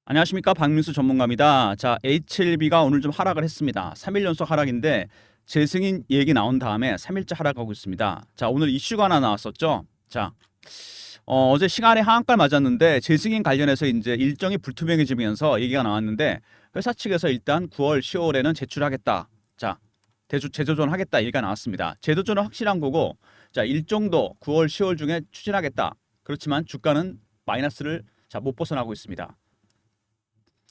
안녕하십니까, 박민수 전문가입니다. 자, H7B가 오늘 좀 하락을 했습니다. 3일 연속 하락인데 재승인 얘기 나온 다음에 3일째 하락하고 있습니다. 자, 오늘 이슈가 하나 나왔었죠. 자, 어제 시간에 하한가를 맞았는데 재승인 관련해서 이제 일정이 불투명해지면서 얘기가 나왔는데 회사 측에서 일단 9월, 10월에는 제출하겠다. 자, 재조정하겠다 얘기가 나왔습니다. 재조정은 확실한 거고, 자, 일정도 9월, 10월 중에 추진하겠다. 그렇지만 주가는 마이너스를 못 벗어나고 있습니다.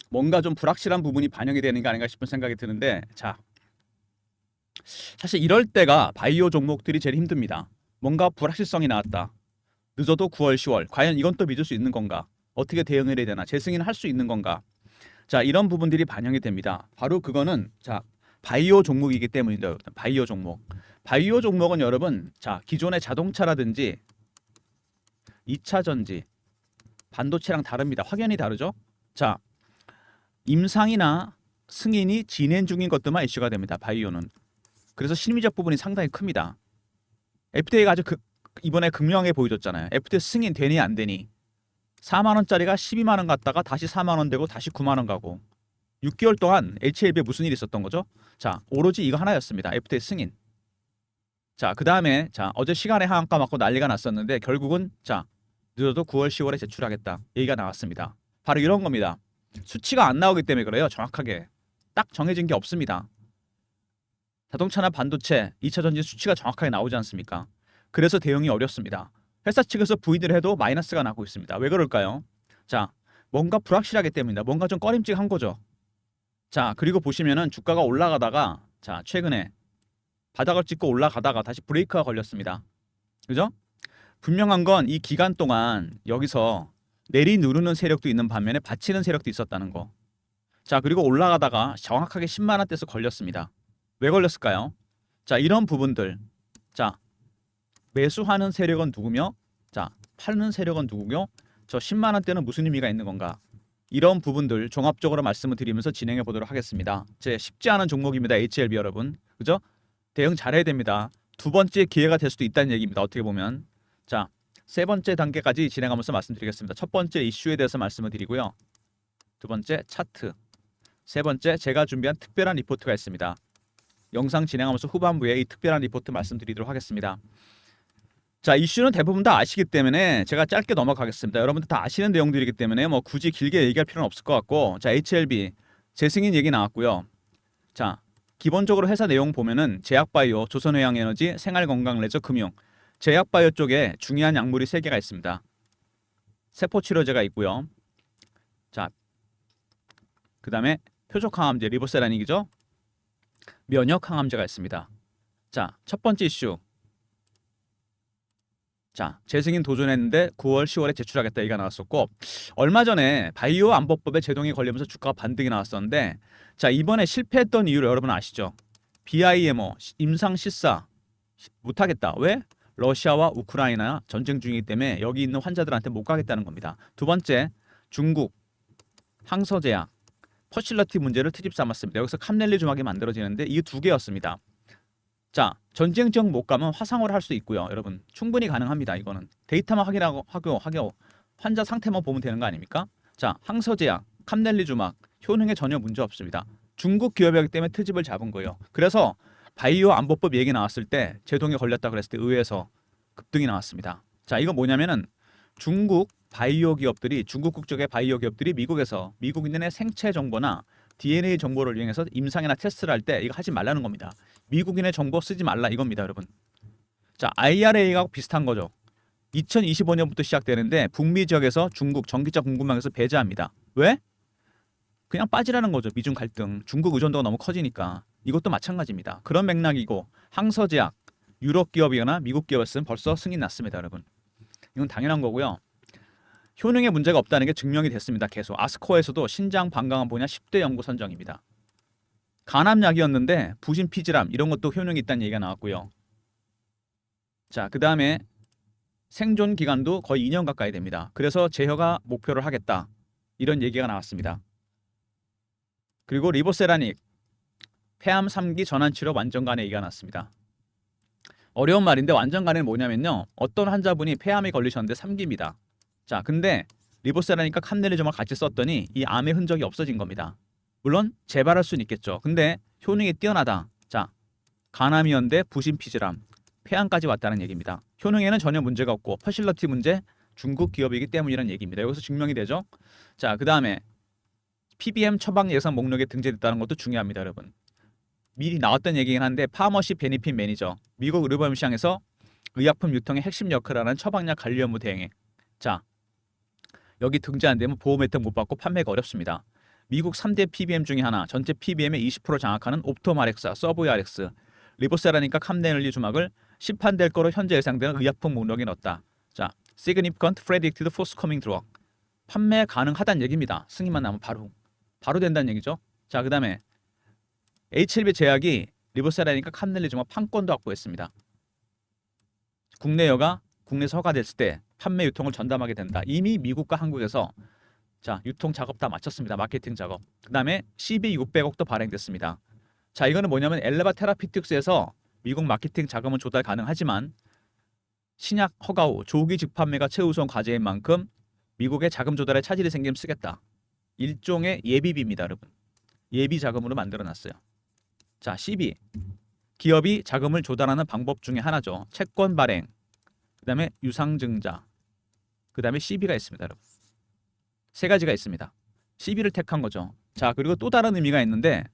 뭔가 좀 불확실한 부분이 반영이 되는 게 아닌가 싶은 생각이 드는데, 자, 사실 이럴 때가 바이오 종목들이 제일 힘듭니다. 뭔가 불확실성이 나왔다. 늦어도 9월, 10월. 과연 이건 또 믿을 수 있는 건가? 어떻게 대응을 해야 되나? 재승인을 할 수 있는 건가? 자, 이런 부분들이 반영이 됩니다. 바로 그거는 자, 바이오 종목이기 때문입니다. 여러분. 바이오 종목. 바이오 종목은 여러분, 자, 기존의 자동차라든지 2차 전지, 반도체랑 다릅니다. 확연히 다르죠? 자, 임상이나 승인이 진행 중인 것들만 이슈가 됩니다. 바이오는. 그래서 심리적 부분이 상당히 큽니다. FDA가 아주 이번에 극명하게 보여줬잖아요. FDA 승인 되니 안 되니. 4만 원짜리가 12만 원 갔다가 다시 4만 원 되고 다시 9만 원 가고. 6개월 동안 HLB에 무슨 일이 있었던 거죠? 자, 오로지 이거 하나였습니다. FDA 승인. 자, 그다음에 자, 어제 시간에 하한가 맞고 난리가 났었는데 결국은 자, 늦어도 9월, 10월에 제출하겠다. 얘기가 나왔습니다. 바로 이런 겁니다. 수치가 안 나오기 때문에 그래요. 정확하게. 딱 정해진 게 없습니다. 자동차나 반도체, 2차 전지 수치가 정확하게 나오지 않습니까? 그래서 대응이 어렵습니다. 회사 측에서 부인을 해도 마이너스가 나고 있습니다. 왜 그럴까요? 자, 뭔가 불확실하기 때문입니다. 뭔가 좀 꺼림칙한 거죠. 자, 그리고 보시면은 주가가 올라가다가 자, 최근에 바닥을 찍고 올라가다가 다시 브레이크가 걸렸습니다. 그죠? 분명한 건 이 기간 동안 여기서 내리누르는 세력도 있는 반면에 받치는 세력도 있었다는 거. 자, 그리고 올라가다가 정확하게 10만 원대에서 걸렸습니다. 왜 걸렸을까요? 자, 이런 부분들. 자, 매수하는 세력은 누구며? 자, 팔는 세력은 누구며? 저 10만 원대는 무슨 의미가 있는 건가? 이런 부분들 종합적으로 말씀을 드리면서 진행해 보도록 하겠습니다. 제 쉽지 않은 종목입니다. HLB 여러분. 그죠? 대응 잘해야 됩니다. 두 번째 기회가 될 수도 있다는 얘기입니다. 어떻게 보면. 자, 세 번째 단계까지 진행하면서 말씀드리겠습니다. 첫 번째 이슈에 대해서 말씀을 드리고요. 두 번째 차트. 세 번째 제가 준비한 특별한 리포트가 있습니다. 영상 진행하면서 후반부에 이 특별한 리포트 말씀드리도록 하겠습니다. 자, 이슈는 대부분 다 아시기 때문에 제가 짧게 넘어가겠습니다. 여러분들 다 아시는 내용들이기 때문에 뭐 굳이 길게 얘기할 필요는 없을 것 같고, 자, HLB 재승인 얘기 나왔고요. 자, 기본적으로 회사 내용 보면은 제약바이오, 조선해양에너지, 생활건강레저, 금융. 제약바이오 쪽에 중요한 약물이 3개가 있습니다. 세포치료제가 있고요. 자, 그 다음에 표적항암제, 리보세라닉이죠. 면역항암제가 있습니다. 자, 첫 번째 이슈. 자, 재승인 도전했는데 9월, 10월에 제출하겠다 얘기가 나왔었고, 얼마 전에 바이오 안보법에 제동이 걸리면서 주가가 반등이 나왔었는데, 자, 이번에 실패했던 이유를 여러분 아시죠? BIMO, 임상 실사 못하겠다. 왜? 러시아와 우크라이나 전쟁 중이기 때문에 여기 있는 환자들한테 못 가겠다는 겁니다. 두 번째, 중국 항서제약 퍼실러티 문제를 트집 삼았습니다. 여기서 캄넬리주막이 만들어지는데 이 두 개였습니다. 자, 전쟁 지역 못 가면 화상으로 할 수 있고요. 여러분 충분히 가능합니다. 이거는 데이터만 확인하고 환자 상태만 보면 되는 거 아닙니까? 자, 항서제약, 캄넬리주막 효능에 전혀 문제 없습니다. 중국 기업이기 때문에 트집을 잡은 거예요. 그래서 바이오 안보법 얘기 나왔을 때 제동에 걸렸다 그랬을 때 의회에서 급등이 나왔습니다. 자, 이거 뭐냐면은 중국 바이오 기업들이 중국 국적의 바이오 기업들이 미국에서 미국인의 생체 정보나 DNA 정보를 이용해서 임상이나 테스트를 할 때 이거 하지 말라는 겁니다. 미국인의 정보 쓰지 말라 이겁니다, 여러분. 자, IRA하고 비슷한 거죠. 2025년부터 시작되는데 북미 지역에서 중국 전기차 공급망에서 배제합니다. 왜? 그냥 빠지라는 거죠. 미중 갈등, 중국 의존도가 너무 커지니까. 이것도 마찬가지입니다. 그런 맥락이고 항서제약, 유럽 기업이거나 미국 기업이었으면 벌써 승인 났습니다, 여러분. 이건 당연한 거고요. 효능에 문제가 없다는 게 증명이 됐습니다. 계속 아스코에서도 신장 방광암 분야 10대 연구 선정입니다. 간암약이었는데 부신 피질암 이런 것도 효능이 있다는 얘기가 나왔고요. 자, 그 다음에 생존 기간도 거의 2년 가까이 됩니다. 그래서 제휴가 목표를 하겠다 이런 얘기가 나왔습니다. 그리고 리보세라닉 폐암 3기 전환치료 완전간에 얘기가 났습니다. 어려운 말인데 완전간에는 뭐냐면요. 어떤 환자분이 폐암에 걸리셨는데 3기입니다. 자, 근데 리보세라니까 캄넬리즘을 같이 썼더니 이 암의 흔적이 없어진 겁니다. 물론 재발할 수는 있겠죠. 근데 효능이 뛰어나다. 자, 간암이었는데 부신피질암, 폐암까지 왔다는 얘기입니다. 효능에는 전혀 문제가 없고 퍼실러티 문제, 중국 기업이기 때문이라는 얘기입니다. 여기서 증명이 되죠. 자, 그 다음에 PBM 처방 예상 목록에 등재됐다는 것도 중요합니다, 여러분. 미리 나왔던 얘기긴 한데 파머시 베니핏 매니저, 미국 의료보험 시장에서 의약품 유통의 핵심 역할을 하는 처방약 관리 업무 대행에. 자, 여기 등재 안 되면 보험 혜택 못 받고 판매가 어렵습니다. 미국 3대 PBM 중에 하나, 전체 PBM의 20% 장악하는 옵토마렉사, 서브야렉스, 리보세라니까 캄넬리주막을 시판될 거로 현재 예상되는 의약품 목록에 넣었다. 자, significant predicted forthcoming drug. 판매 가능하다는 얘기입니다. 승인만 나면 바로 된다는 얘기죠. 자, 그 다음에 HLB 제약이 리보세라니까 캄넬리주막 판권도 확보했습니다. 국내에서 허가됐을 때 판매 유통을 전담하게 된다. 이미 미국과 한국에서 자, 유통 작업 다 마쳤습니다. 마케팅 작업. 그 다음에 CB 600억도 발행됐습니다. 자, 이거는 뭐냐면 엘레바 테라피틱스에서 미국 마케팅 자금은 조달 가능하지만 신약 허가 후 조기 직판매가 최우선 과제인 만큼 미국의 자금 조달에 차질이 생기면 쓰겠다. 일종의 예비비입니다, 여러분. 예비 자금으로 만들어놨어요. 자, CB. 기업이 자금을 조달하는 방법 중에 하나죠. 채권 발행, 그 다음에 유상증자, 그 다음에 CB가 있습니다, 여러분. 세 가지가 있습니다. CB를 택한 거죠. 자, 그리고 또 다른 의미가 있는데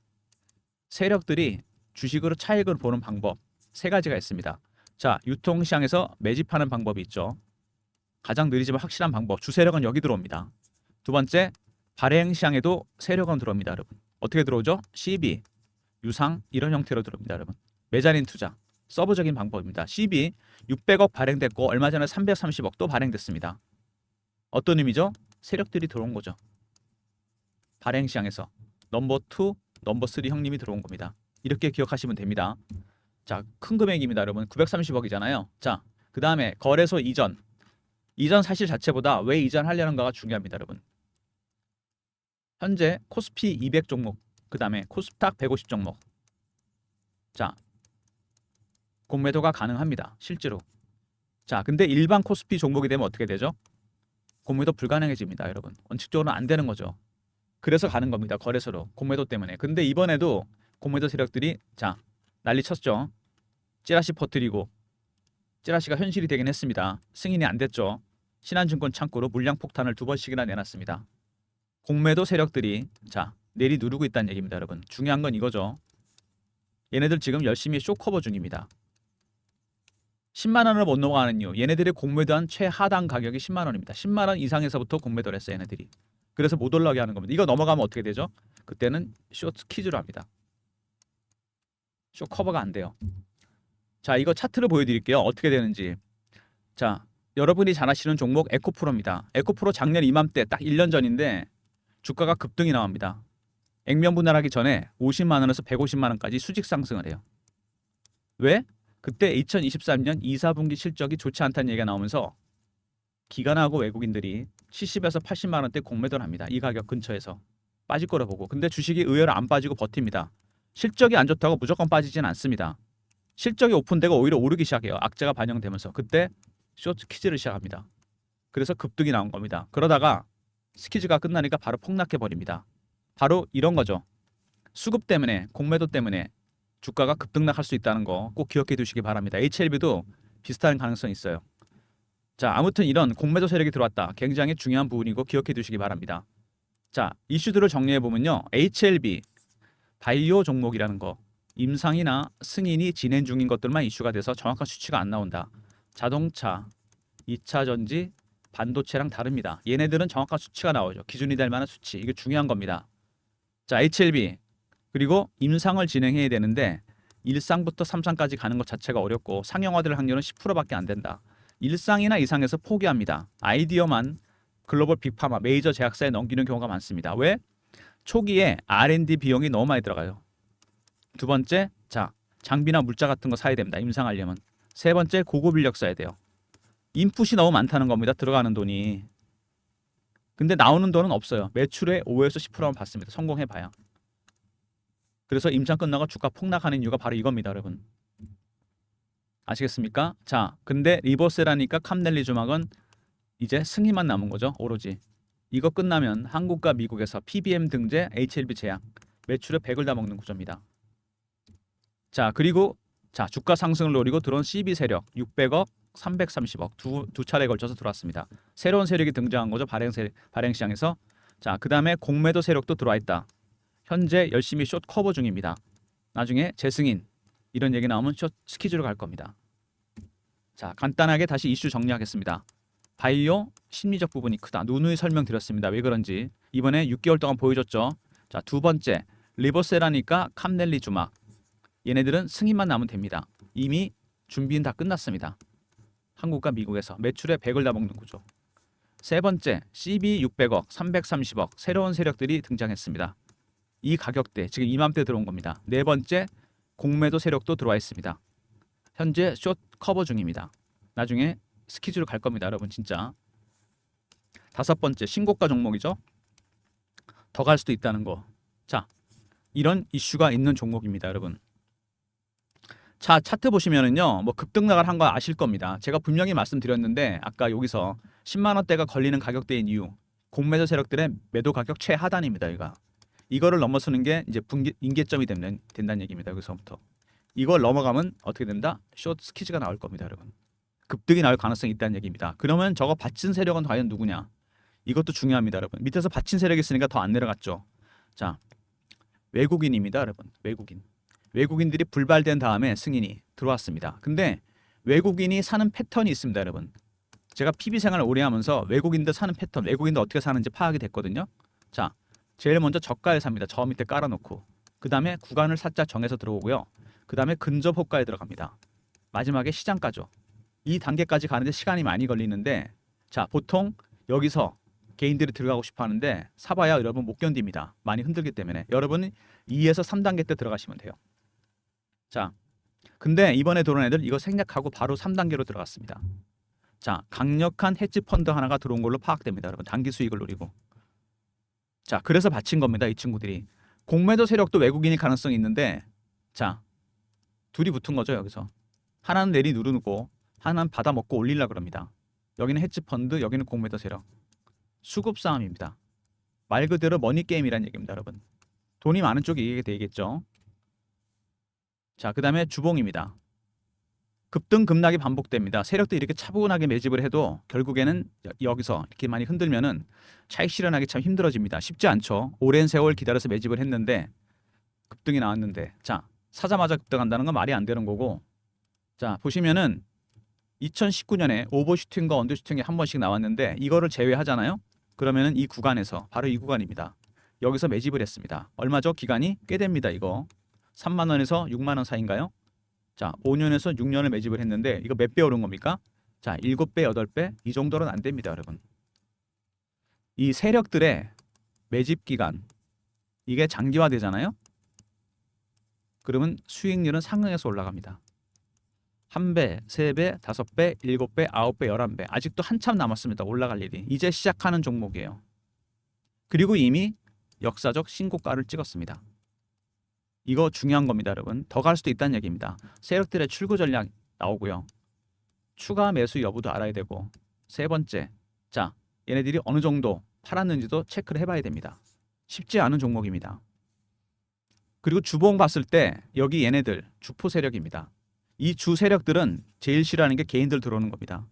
세력들이 주식으로 차익을 보는 방법 세 가지가 있습니다. 자, 유통시장에서 매집하는 방법이 있죠. 가장 느리지만 확실한 방법. 주세력은 여기 들어옵니다. 두 번째, 발행 시장에도 세력은 들어옵니다, 여러분. 어떻게 들어오죠? CB, 유상 이런 형태로 들어옵니다, 여러분. 메자닌 투자, 서브적인 방법입니다. CB 600억 발행됐고 얼마 전에 330억 또 발행됐습니다. 어떤 의미죠? 세력들이 들어온 거죠. 발행 시장에서 넘버 2, 넘버 3 형님이 들어온 겁니다. 이렇게 기억하시면 됩니다. 자, 큰 금액입니다, 여러분. 930억이잖아요. 자, 그 다음에 거래소 이전 사실 자체보다 왜 이전하려는가가 중요합니다, 여러분. 현재 코스피 200 종목, 그 다음에 코스닥 150 종목. 자, 공매도가 가능합니다, 실제로. 자, 근데 일반 코스피 종목이 되면 어떻게 되죠? 공매도 불가능해집니다, 여러분. 원칙적으로는 안 되는 거죠. 그래서 가는 겁니다, 거래소로. 공매도 때문에. 근데 이번에도 공매도 세력들이 자, 난리 쳤죠. 찌라시 퍼뜨리고 찌라시가 현실이 되긴 했습니다. 승인이 안 됐죠. 신한증권 창구로 물량 폭탄을 2번씩이나 내놨습니다. 공매도 세력들이 자, 내리 누르고 있다는 얘기입니다, 여러분. 중요한 건 이거죠. 얘네들 지금 열심히 쇼커버 중입니다. 10만 원을 못 넘어가는 이유. 얘네들이 공매도한 최하단 가격이 10만 원입니다. 10만 원 이상에서부터 공매도를 했어요, 얘네들이. 그래서 못 올라가게 하는 겁니다. 이거 넘어가면 어떻게 되죠? 그때는 쇼트 퀴즈로 합니다. 쇼 커버가 안 돼요. 자, 이거 차트를 보여드릴게요. 어떻게 되는지. 자, 여러분이 잘 아시는 종목 에코프로입니다. 에코프로 작년 이맘때 딱 1년 전인데 주가가 급등이 나옵니다. 액면 분할하기 전에 50만 원에서 150만 원까지 수직 상승을 해요. 왜? 그때 2023년 2, 4분기 실적이 좋지 않다는 얘기가 나오면서 기관하고 외국인들이 70에서 80만 원대 공매도를 합니다. 이 가격 근처에서 빠질 거라 보고. 근데 주식이 의외로 안 빠지고 버팁니다. 실적이 안 좋다고 무조건 빠지진 않습니다. 실적이 오픈되고 오히려 오르기 시작해요. 악재가 반영되면서. 그때 쇼트 퀴즈를 시작합니다. 그래서 급등이 나온 겁니다. 그러다가 스퀴즈가 끝나니까 바로 폭락해 버립니다. 바로 이런 거죠. 수급 때문에, 공매도 때문에 주가가 급등락할 수 있다는 거 꼭 기억해 두시기 바랍니다. HLB도 비슷한 가능성이 있어요. 자, 아무튼 이런 공매도 세력이 들어왔다. 굉장히 중요한 부분이고 기억해 두시기 바랍니다. 자, 이슈들을 정리해 보면요. HLB 바이오 종목이라는 거, 임상이나 승인이 진행 중인 것들만 이슈가 돼서 정확한 수치가 안 나온다. 자동차, 2차 전지, 반도체랑 다릅니다. 얘네들은 정확한 수치가 나오죠. 기준이 될 만한 수치. 이게 중요한 겁니다. 자, HLB 그리고 임상을 진행해야 되는데 1상부터 3상까지 가는 것 자체가 어렵고 상용화될 확률은 10%밖에 안 된다. 1상이나 이상에서 포기합니다. 아이디어만 글로벌 빅파마, 메이저 제약사에 넘기는 경우가 많습니다. 왜? 초기에 R&D 비용이 너무 많이 들어가요. 두 번째, 자, 장비나 물자 같은 거 사야 됩니다. 임상하려면. 세 번째, 고급 인력 써야 돼요. 인풋이 너무 많다는 겁니다. 들어가는 돈이. 근데 나오는 돈은 없어요. 매출의 5에서 10%만 받습니다. 성공해봐야. 그래서 임상 끝나고 주가 폭락하는 이유가 바로 이겁니다, 여러분. 아시겠습니까? 자, 근데 리버세라니까 캄넬리주막은 이제 승인만 남은 거죠, 오로지. 이거 끝나면 한국과 미국에서 PBM 등재, HLB 제약, 매출의 100을 다 먹는 구조입니다. 자, 그리고 자, 주가 상승을 노리고 들어온 CB 세력 600억, 330억 두 차례에 걸쳐서 들어왔습니다. 새로운 세력이 등장한 거죠. 발행 시장에서. 자, 그다음에 공매도 세력도 들어와 있다. 현재 열심히 숏 커버 중입니다. 나중에 재승인 이런 얘기 나오면 숏 스키즈로 갈 겁니다. 자, 간단하게 다시 이슈 정리하겠습니다. 바이오 심리적 부분이 크다. 누누이 설명드렸습니다. 왜 그런지. 이번에 6개월 동안 보여줬죠. 자, 두 번째 리버세라니까 캄넬리 주막. 얘네들은 승인만 나면 됩니다. 이미 준비는 다 끝났습니다. 한국과 미국에서 매출의 100을 다 먹는 구조. 세 번째 CB 600억, 330억 새로운 세력들이 등장했습니다. 이 가격대 지금 이맘때 들어온 겁니다. 네 번째 공매도 세력도 들어와 있습니다. 현재 숏 커버 중입니다. 나중에 스키즈로 갈 겁니다, 여러분 진짜. 다섯 번째 신고가 종목이죠. 더 갈 수도 있다는 거. 자, 이런 이슈가 있는 종목입니다, 여러분. 자, 차트 보시면은요, 뭐 급등락을 한 거 아실 겁니다. 제가 분명히 말씀드렸는데 아까 여기서 10만 원대가 걸리는 가격대인 이유, 공매도 세력들의 매도 가격 최하단입니다. 이거를 넘어서는 게 이제 임계점이 된다는 얘기입니다. 여기서부터 이걸 넘어가면 어떻게 된다? 숏 스키즈가 나올 겁니다, 여러분. 급등이 나올 가능성이 있다는 얘기입니다. 그러면 저거 받친 세력은 과연 누구냐? 이것도 중요합니다, 여러분. 밑에서 받친 세력이 있으니까 더 안 내려갔죠. 자, 외국인입니다, 여러분. 외국인들이 불발된 다음에 승인이 들어왔습니다. 근데 외국인이 사는 패턴이 있습니다, 여러분. 제가 PB 생활을 오래 하면서 외국인들 사는 패턴, 외국인들 어떻게 사는지 파악이 됐거든요. 자, 제일 먼저 저가에 삽니다. 저 밑에 깔아놓고. 그 다음에 구간을 살짝 정해서 들어오고요. 그 다음에 근접 호가에 들어갑니다. 마지막에 시장 가죠. 이 단계까지 가는데 시간이 많이 걸리는데, 자, 보통 여기서 개인들이 들어가고 싶어 하는데 사봐야 여러분 못 견딥니다. 많이 흔들기 때문에. 여러분은 2에서 3단계 때 들어가시면 돼요. 자, 근데 이번에 들어온 애들 이거 생략하고 바로 3단계로 들어갔습니다. 자, 강력한 헤지 펀드 하나가 들어온 걸로 파악됩니다, 여러분. 단기 수익을 노리고. 자, 그래서 받친 겁니다, 이 친구들이. 공매도 세력도 외국인일 가능성이 있는데, 자, 둘이 붙은 거죠, 여기서. 하나는 내리 누르고 하나는 받아 먹고 올리려고 그럽니다. 여기는 헤지 펀드, 여기는 공매도 세력. 수급 싸움입니다. 말 그대로 머니 게임이라는 얘기입니다, 여러분. 돈이 많은 쪽이 이기게 되겠죠. 자, 그 다음에 주봉입니다. 급등 급락이 반복됩니다. 세력도 이렇게 차분하게 매집을 해도 결국에는 여기서 이렇게 많이 흔들면은 차익 실현하기 참 힘들어집니다. 쉽지 않죠. 오랜 세월 기다려서 매집을 했는데 급등이 나왔는데, 자, 사자마자 급등한다는 건 말이 안 되는 거고. 자, 보시면은 2019년에 오버슈팅과 언더슈팅이 한 번씩 나왔는데 이거를 제외하잖아요. 그러면은 이 구간에서, 바로 이 구간입니다. 여기서 매집을 했습니다. 얼마죠? 기간이 꽤 됩니다. 이거 3만 원에서 6만 원 사이인가요? 자, 5년에서 6년을 매집을 했는데 이거 몇 배 오른 겁니까? 자, 7배, 8배 이 정도는 안 됩니다, 여러분. 이 세력들의 매집 기간 이게 장기화되잖아요. 그러면 수익률은 상승해서 올라갑니다. 1배, 3배, 5배, 7배, 9배, 11배. 아직도 한참 남았습니다. 올라갈 일이. 이제 시작하는 종목이에요. 그리고 이미 역사적 신고가를 찍었습니다. 이거 중요한 겁니다, 여러분. 더 갈 수도 있다는 얘기입니다. 세력들의 출구 전략 나오고요. 추가 매수 여부도 알아야 되고. 세 번째, 자, 얘네들이 어느 정도 팔았는지도 체크를 해봐야 됩니다. 쉽지 않은 종목입니다. 그리고 주봉 봤을 때 여기 얘네들 주포 세력입니다. 이 주 세력들은 제일 싫어하는 게 개인들 들어오는 겁니다.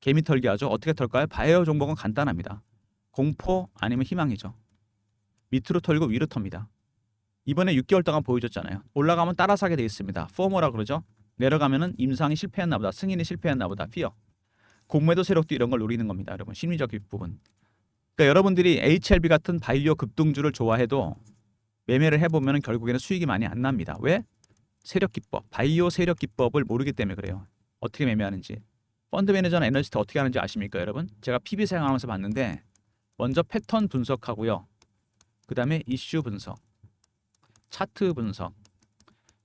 개미 털기 하죠. 어떻게 털까요? 바이오 종목은 간단합니다. 공포 아니면 희망이죠. 밑으로 털고 위로 텁니다. 이번에 6개월 동안 보여줬잖아요. 올라가면 따라 사게 돼 있습니다. 포머라 그러죠. 내려가면은 임상이 실패했나 보다, 승인이 실패했나 보다, 피어. 공매도 세력도 이런 걸 노리는 겁니다, 여러분. 심리적 부분. 그러니까 여러분들이 HLB 같은 바이오 급등주를 좋아해도 매매를 해보면 결국에는 수익이 많이 안 납니다. 왜? 세력 기법, 바이오 세력 기법을 모르기 때문에 그래요. 어떻게 매매하는지. 펀드 매니저나 애널리스트 어떻게 하는지 아십니까, 여러분? 제가 PB 생활하면서 봤는데 먼저 패턴 분석하고요. 그 다음에 이슈 분석, 차트 분석,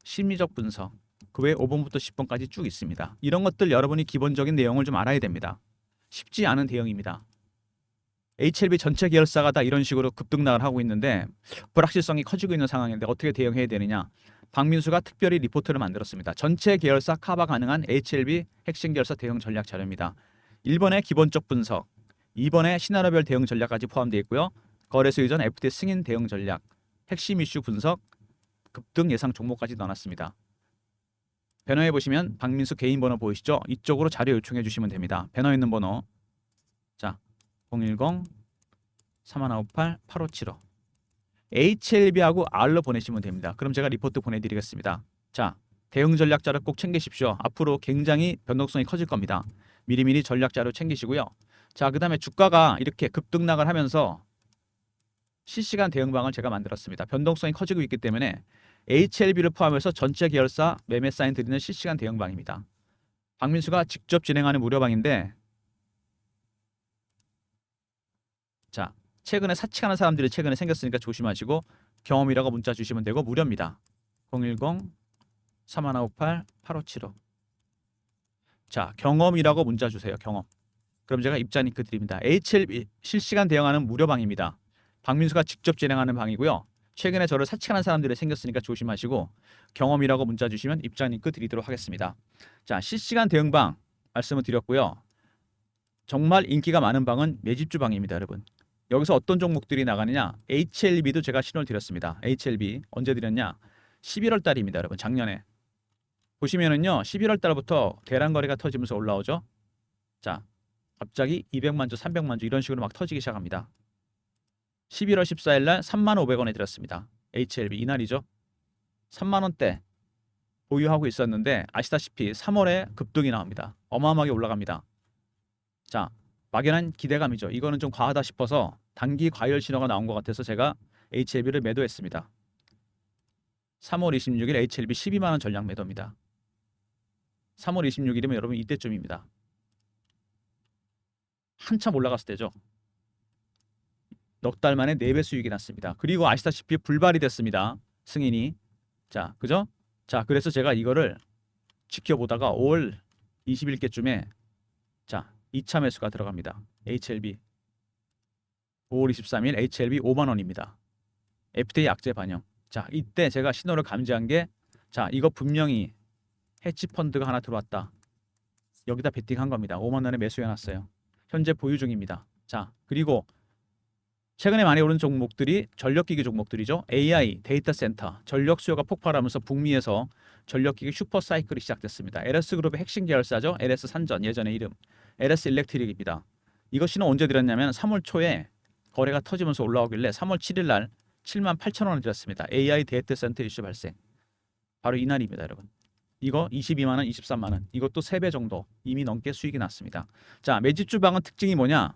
심리적 분석, 그 외에 5번부터 10번까지 쭉 있습니다. 이런 것들 여러분이 기본적인 내용을 좀 알아야 됩니다. 쉽지 않은 대응입니다. HLB 전체 계열사가 다 이런 식으로 급등락을 하고 있는데 불확실성이 커지고 있는 상황인데 어떻게 대응해야 되느냐. 박민수가 특별히 리포트를 만들었습니다. 전체 계열사 커버 가능한 HLB 핵심 계열사 대응 전략 자료입니다. 1번의 기본적 분석, 이번에 시나리오별 대응 전략까지 포함되어 있고요. 거래소 이전 FT 승인 대응 전략, 핵심 이슈 분석, 급등 예상 종목까지 넣어놨습니다. 배너에 보시면 박민수 개인 번호 보이시죠? 이쪽으로 자료 요청해 주시면 됩니다. 배너에 있는 번호 자 010-3198-8575 HLB하고 R로 보내시면 됩니다. 그럼 제가 리포트 보내드리겠습니다. 자, 대응 전략 자료 꼭 챙기십시오. 앞으로 굉장히 변동성이 커질 겁니다. 미리미리 전략 자료 챙기시고요. 자, 그 다음에 주가가 이렇게 급등락을 하면서 실시간 대응방을 제가 만들었습니다. 변동성이 커지고 있기 때문에 HLB를 포함해서 전체 계열사 매매 사인 드리는 실시간 대응방입니다. 박민수가 직접 진행하는 무료방인데 자, 최근에 사칭하는 사람들이 최근에 생겼으니까 조심하시고 경험이라고 문자 주시면 되고 무료입니다. 010-3158-8575 자, 경험이라고 문자 주세요. 경험. 그럼 제가 입자 링크 드립니다. HLB 실시간 대응하는 무료방입니다. 박민수가 직접 진행하는 방이고요. 최근에 저를 사칭하는 사람들이 생겼으니까 조심하시고 경험이라고 문자 주시면 입자 링크 드리도록 하겠습니다. 자, 실시간 대응방 말씀을 드렸고요. 정말 인기가 많은 방은 매집주 방입니다, 여러분. 여기서 어떤 종목들이 나가느냐? HLB도 제가 신호를 드렸습니다. HLB 언제 드렸냐? 11월 달입니다, 여러분. 작년에. 보시면은요. 11월 달부터 대란 거래가 터지면서 올라오죠. 자, 갑자기 200만 주, 300만 주 이런 식으로 막 터지기 시작합니다. 11월 14일 날 35,500원에 드렸습니다. HLB 이날이죠. 3만 원대 보유하고 있었는데 아시다시피 3월에 급등이 나옵니다. 어마어마하게 올라갑니다. 자, 막연한 기대감이죠. 이거는 좀 과하다 싶어서 단기 과열 신호가 나온 것 같아서 제가 HLB를 매도했습니다. 3월 26일 HLB 12만 원 전량 매도입니다. 3월 26일이면 여러분 이때쯤입니다. 한참 올라갔을 때죠. 넉 달 만에 4배 수익이 났습니다. 그리고 아시다시피 불발이 됐습니다. 승인이. 자, 그죠? 자, 그래서 제가 이거를 지켜보다가 5월 20일께쯤에 자, 2차 매수가 들어갑니다. HLB 5월 23일 HLB 5만 원입니다. FTA 약재 반영. 자, 이때 제가 신호를 감지한 게 자, 이거 분명히 해치펀드가 하나 들어왔다. 여기다 베팅한 겁니다. 5만 원에 매수해놨어요. 현재 보유 중입니다. 자, 그리고 최근에 많이 오른 종목들이 전력기기 종목들이죠. AI, 데이터 센터, 전력 수요가 폭발하면서 북미에서 전력기기 슈퍼사이클이 시작됐습니다. LS그룹의 핵심 계열사죠. LS산전, 예전의 이름. LS 일렉트릭입니다. 이거 신호 언제 드렸냐면 3월 초에 거래가 터지면서 올라오길래 3월 7일 날 78,000원을 드렸습니다. AI 데이터 센터 이슈 발생. 바로 이날입니다, 여러분. 이거 22만 원, 23만 원. 이것도 3배 정도 이미 넘게 수익이 났습니다. 자, 매집주 방은 특징이 뭐냐?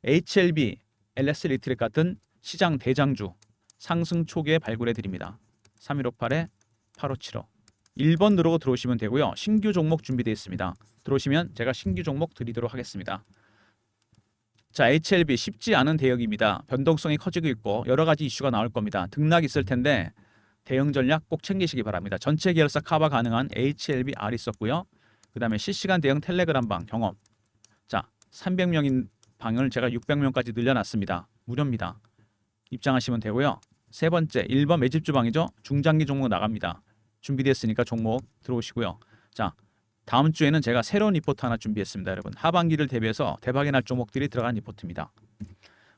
HLB, LS 일렉트릭 같은 시장 대장주 상승 초기에 발굴해 드립니다. 3158에 8575 1번 누르고 들어오시면 되고요. 신규 종목 준비되어 있습니다. 들어오시면 제가 신규 종목 드리도록 하겠습니다. 자, HLB 쉽지 않은 대응입니다. 변동성이 커지고 있고 여러 가지 이슈가 나올 겁니다. 등락 있을 텐데 대응 전략 꼭 챙기시기 바랍니다. 전체 계열사 커버 가능한 HLB R 있었고요. 그 다음에 실시간 대응 텔레그램 방 경험. 자, 300명인 방을 제가 600명까지 늘려놨습니다. 무료입니다. 입장하시면 되고요. 세 번째 1번 매집주 방이죠. 중장기 종목 나갑니다. 준비됐으니까 종목 들어오시고요. 자, 다음 주에는 제가 새로운 리포트 하나 준비했습니다. 여러분, 하반기를 대비해서 대박이 날 종목들이 들어간 리포트입니다.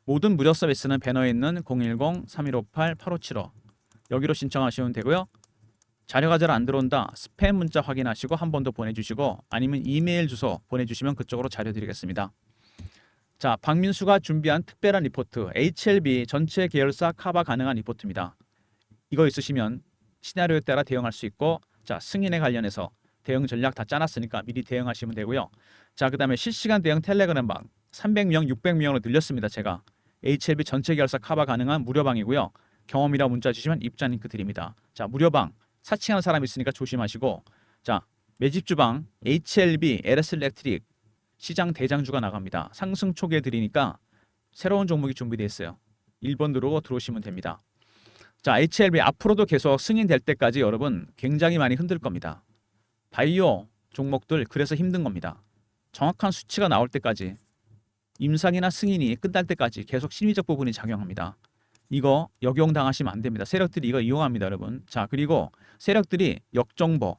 모든 무료 서비스는 배너에 있는 010-3158-8575 여기로 신청하시면 되고요. 자료가 잘 안 들어온다. 스팸 문자 확인하시고 한 번 더 보내주시고 아니면 이메일 주소 보내주시면 그쪽으로 자료 드리겠습니다. 자, 박민수가 준비한 특별한 리포트 HLB 전체 계열사 커버 가능한 리포트입니다. 이거 있으시면 시나리오에 따라 대응할 수 있고 자, 승인에 관련해서 대응 전략 다 짜놨으니까 미리 대응하시면 되고요. 자, 그 다음에 실시간 대응 텔레그램 방 300명, 600명으로 늘렸습니다. 제가 HLB 전체 계열사 커버 가능한 무료방이고요. 경험이라 문자 주시면 입자 링크 드립니다. 자, 무료방 사칭하는 사람 있으니까 조심하시고 자, 매집주방 HLB, LS 일렉트릭 시장 대장주가 나갑니다. 상승 초기에 드리니까 새로운 종목이 준비되어 있어요. 1번 누르고 들어오시면 됩니다. 자, HLB 앞으로도 계속 승인될 때까지 여러분 굉장히 많이 흔들 겁니다. 바이오 종목들 그래서 힘든 겁니다. 정확한 수치가 나올 때까지 임상이나 승인이 끝날 때까지 계속 심리적 부분이 작용합니다. 이거 역용당하시면 안 됩니다. 세력들이 이거 이용합니다, 여러분. 자, 그리고 세력들이 역정보,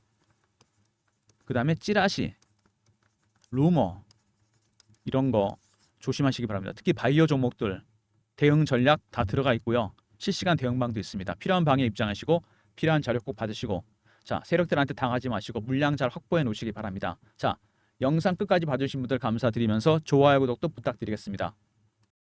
그 다음에 찌라시, 루머 이런 거 조심하시기 바랍니다. 특히 바이오 종목들 대응 전략 다 들어가 있고요. 실시간 대응방도 있습니다. 필요한 방에 입장하시고 필요한 자료 꼭 받으시고 자, 세력들한테 당하지 마시고 물량 잘 확보해 놓으시기 바랍니다. 자, 영상 끝까지 봐주신 분들 감사드리면서 좋아요, 구독도 부탁드리겠습니다.